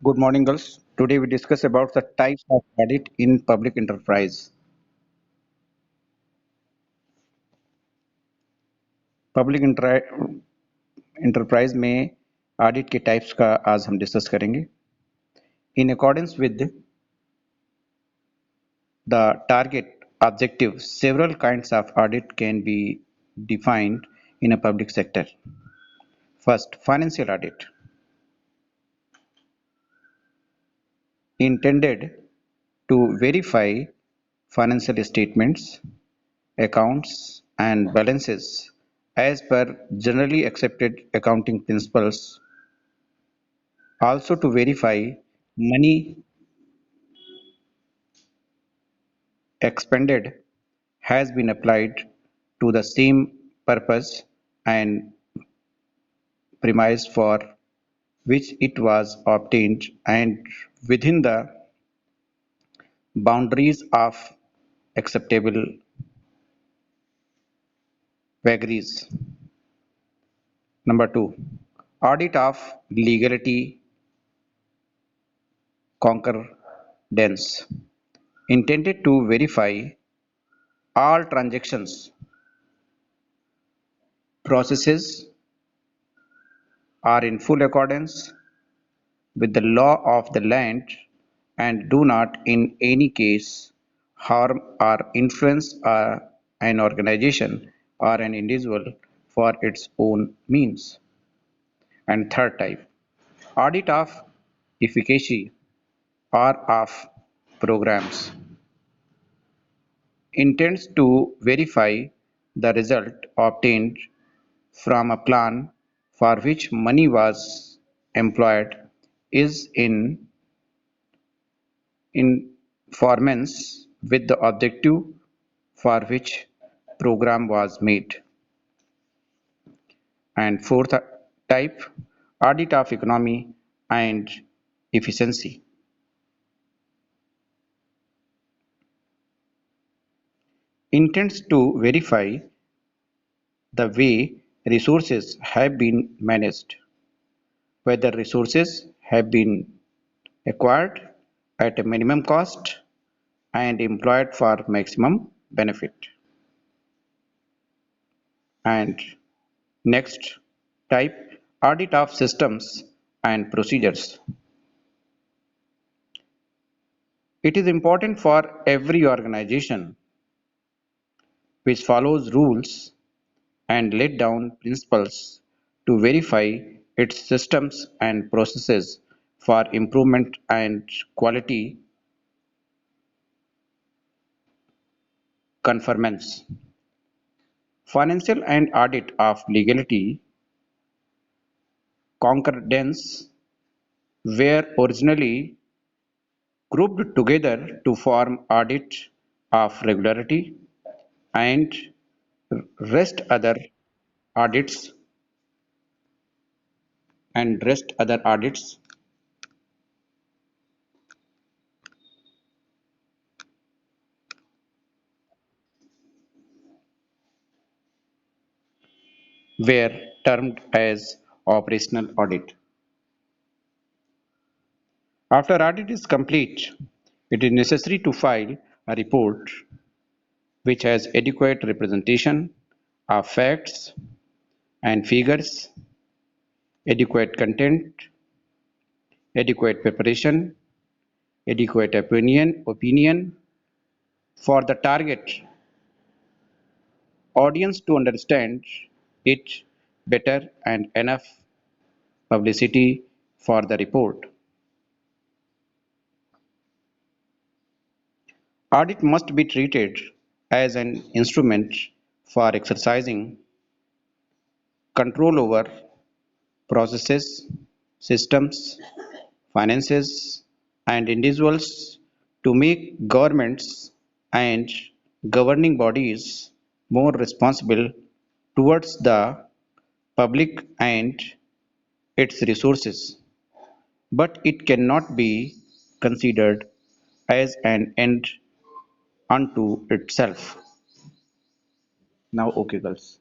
Good morning, girls. Today we discuss about the types of audit in public enterprise. Public enterprise में audit के types का आज हम discuss करेंगे. In accordance with the target objective, several kinds of audit can be defined in a public sector. First, financial audit, intended to verify financial statements, accounts, and balances as per generally accepted accounting principles, also to verify money expended has been applied to the same purpose and premise for which it was obtained and within the boundaries of acceptable vagaries. Number two, audit of legality concordance, intended to verify all transactions, processes are in full accordance with the law of the land and do not in any case harm or influence an organization or an individual for its own means. And third type, audit of efficacy or of programs, intends to verify the result obtained from a plan for which money was employed is in conformance with the objective for which program was made. And fourth type, audit of economy and efficiency, intends to verify the way resources have been managed, whether resources have been acquired at a minimum cost and employed for maximum benefit. And next type, audit of systems and procedures. It is important for every organization which follows rules and laid down principles to verify its systems and processes for improvement and quality conformance. Financial and audit of legality concordance were originally grouped together to form audit of regularity and rest other audits rest other audits were termed as operational audit. After audit is complete, it is necessary to file a report which has adequate representation of facts and figures, adequate content, adequate preparation, adequate opinion for the target audience to understand it better and enough publicity for the report. Audit must be treated as an instrument for exercising control over processes, systems, finances, and individuals to make governments and governing bodies more responsible towards the public and its resources, but it cannot be considered as an end unto itself. Now, okay, girls.